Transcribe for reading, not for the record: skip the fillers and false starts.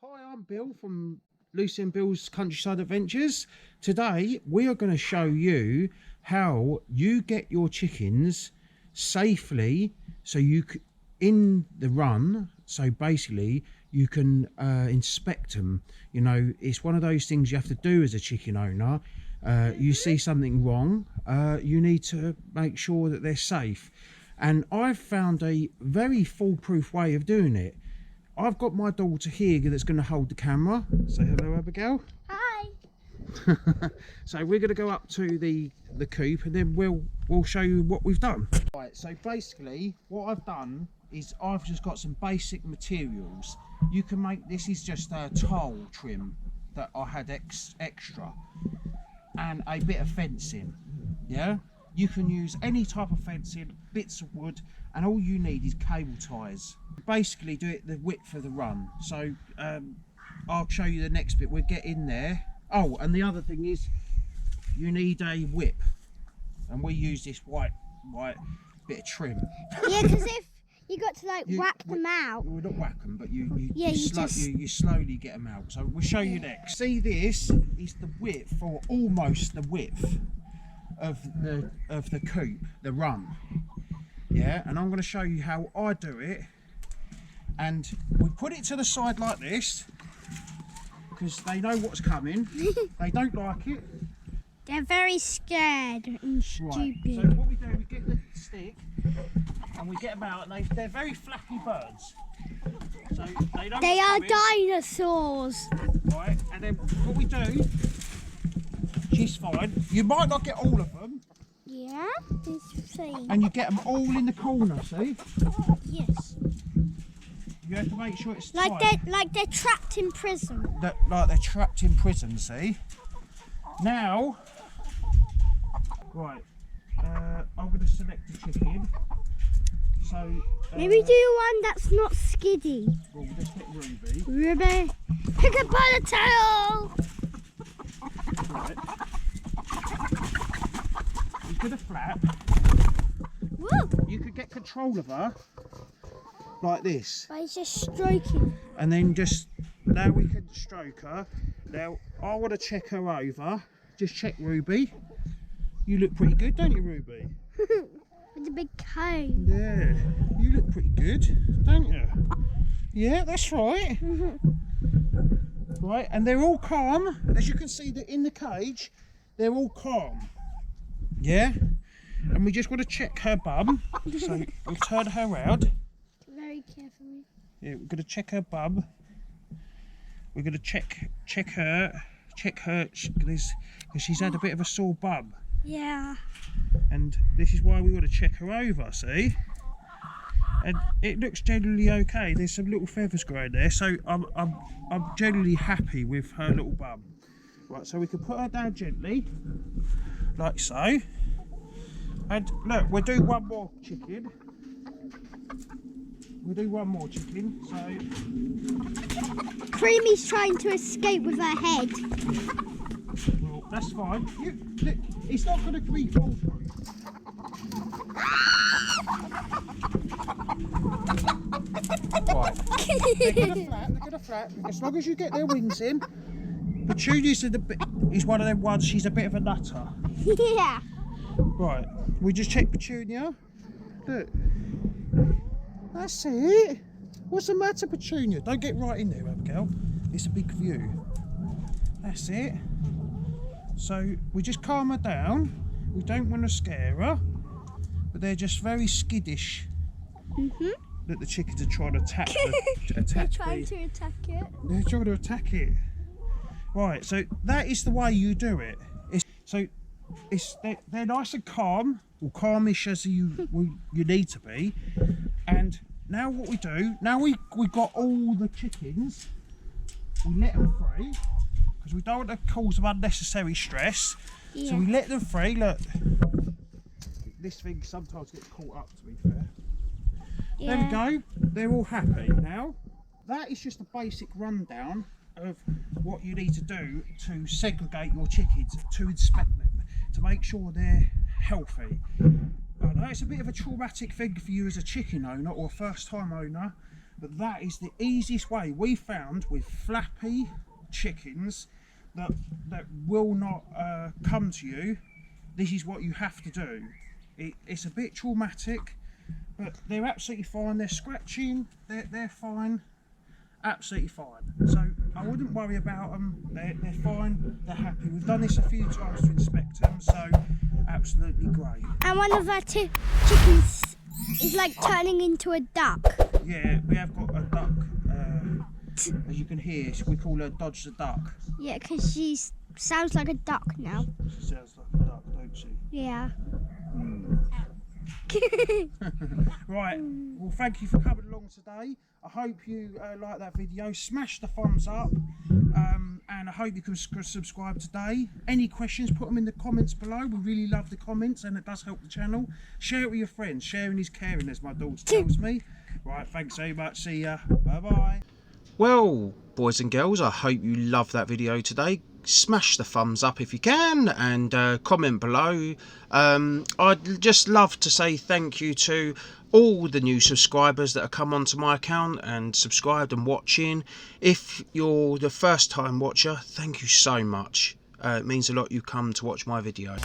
Hi, I'm Bill from Lucy and Bill's Countryside Adventures. Today we are going to show you how you get your chickens safely so you in the run, so basically you can inspect them. You know, it's one of those things you have to do as a chicken owner. You see something wrong, you need to make sure that they're safe, and I've found a very foolproof way of doing it. I've got my daughter here that's going to hold the camera. Say hello, Abigail. Hi. So we're going to go up to the coop and then we'll show you what we've done. Right, so basically what I've done is I've just got some basic materials. You can make, this is just a tile trim that I had extra, and a bit of fencing. Yeah, you can use any type of fencing, bits of wood, and all you need is cable ties. Basically do it the width of the run. So I'll show you the next bit. We'll get in there. Oh, and the other thing is you need a whip, and we use this white bit of trim. Yeah, because if you got to whack them out. Well, not whack them, but you slowly get them out. So we'll show you next. See, this is the width, or almost the width of the coop, the run. Yeah, and I'm going to show you how I do it. And we put it to the side like this because they know what's coming. They don't like it. They're very scared and stupid. Right. So what we do, we get the stick and we get them out, and they're very flappy birds. So they are dinosaurs. Right, and then what we do, she's fine. You might not get all of them. Yeah, it's same. And you get them all in the corner, see? Yes. You have to make sure it's like tight. they're trapped in prison. Like they're trapped in prison, see? Now, right, I'm going to select the chicken. So maybe do one that's not skiddy. Well, we'll just pick Ruby. Ruby, pick it by the tail. Right. He's going to flap. Woo. You could get control of her like this. By just stroking. And then now we can stroke her. Now I want to check her over. Just check Ruby. You look pretty good, don't you, Ruby? With a big cane. Yeah, you look pretty good, don't you? Yeah, that's right. Right, and they're all calm. As you can see, that in the cage, they're all calm. Yeah, and we just want to check her bum. So we'll turn her around. Very carefully. Yeah, we're going to check her bum. We're going to check her, because she's had a bit of a sore bum. Yeah. And this is why we want to check her over, see? And it looks generally okay. There's some little feathers growing there, so I'm generally happy with her little bum. Right, so we can put her down gently, like so. And look, we'll do one more chicken. We'll do one more chicken, so... Creamy's trying to escape with her head. Well, that's fine. Look, it's not going to be foolproof. Right. They're going to flap. As long as you get their wings in. Petunia's is one of them ones, she's a bit of a nutter. Yeah. Right, we just check Petunia. Look. That's it. What's the matter, Petunia? Don't get right in there, Abigail. It's a big view. That's it. So we just calm her down. We don't want to scare her, but they're just very skittish. That the chickens are trying to attack. They're trying to attack it. They're trying to attack it. Right. So that is the way you do it. They're nice and calm, or calmish as you need to be. And now what we do, now we got all the chickens, we let them free because we don't want to cause them unnecessary stress. Yeah. So we let them free. Look, this thing sometimes gets caught up, to be fair. Yeah. There we go, they're all happy now. That is just a basic rundown of what you need to do to segregate your chickens, to inspect them, to make sure they're healthy. I know it's a bit of a traumatic thing for you as a chicken owner or a first time owner, but that is the easiest way we found with flappy chickens that will not come to you. This is what you have to do. It's a bit traumatic, but they're absolutely fine. They're scratching, they're fine, absolutely fine. So I wouldn't worry about them. They're fine, they're happy. We've done this a few times to inspect them, so absolutely great. And one of our two chickens is like turning into a duck. Yeah, we have got a duck. As you can hear, we call her Dodge the Duck. Yeah, because she sounds like a duck now. She sounds like a duck, don't she? Yeah. Right, well, thank you for coming along today. I hope you like that video. Smash the thumbs up, and I hope you can subscribe today. Any questions, put them in the comments below. We really love the comments, and it does help the channel. Share it with your friends. Sharing is caring, as my daughter tells me. Right, thanks so much. See ya. Bye bye. Well, boys and girls, I hope you loved that video today. Smash the thumbs up if you can, and comment below. I'd just love to say thank you to all the new subscribers that have come onto my account and subscribed and watching. If you're the first time watcher, thank you so much. It means a lot you come to watch my video.